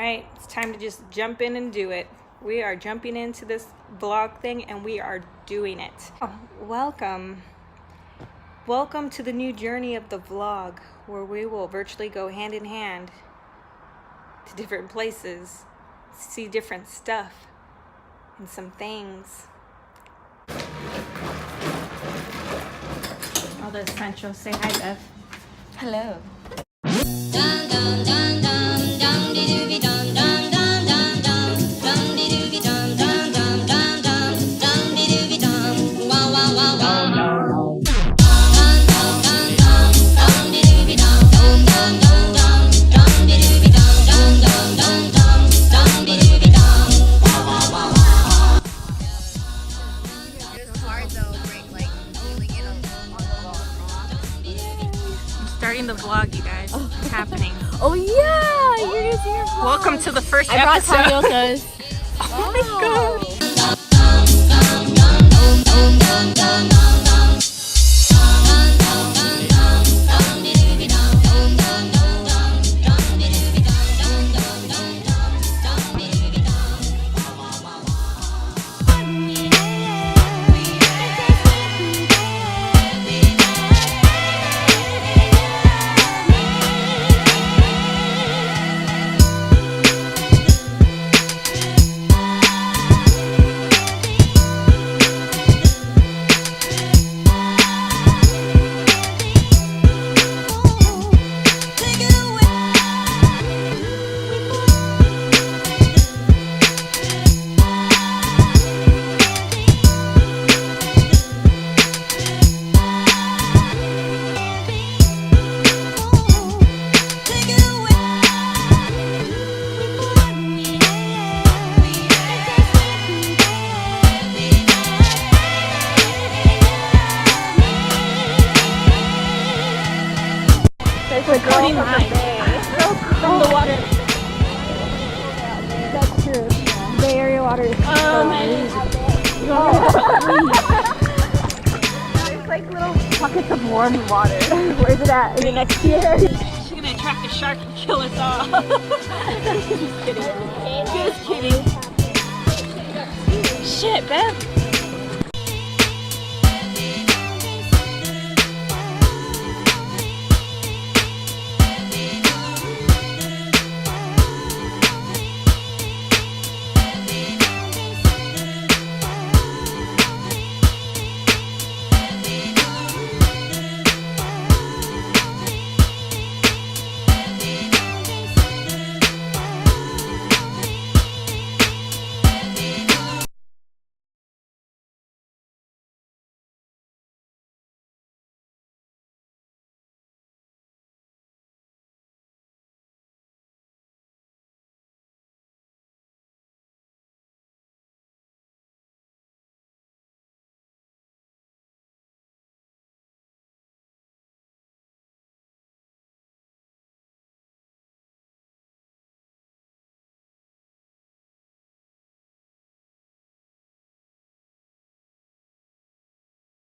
Alright, it's time to just jump in and do it. We are jumping into this vlog thing and we are doing it. Oh, welcome. Welcome to the new journey of the vlog, where we will virtually go hand in hand to different places, see different stuff and some things. All the essentials. Say hi, Beth. Hello. Starting the vlog, you guys. It's happening. Oh yeah, you're gonna see your vlog. Welcome to the first I brought episode. tapiokas. Oh my god. We're going from the water. That's true. Bay Area water is There's like little pockets of warm water. Where's it at? Is it next year? She's gonna attract a shark and kill us all. Just kidding. Just kidding. Shit, Beth.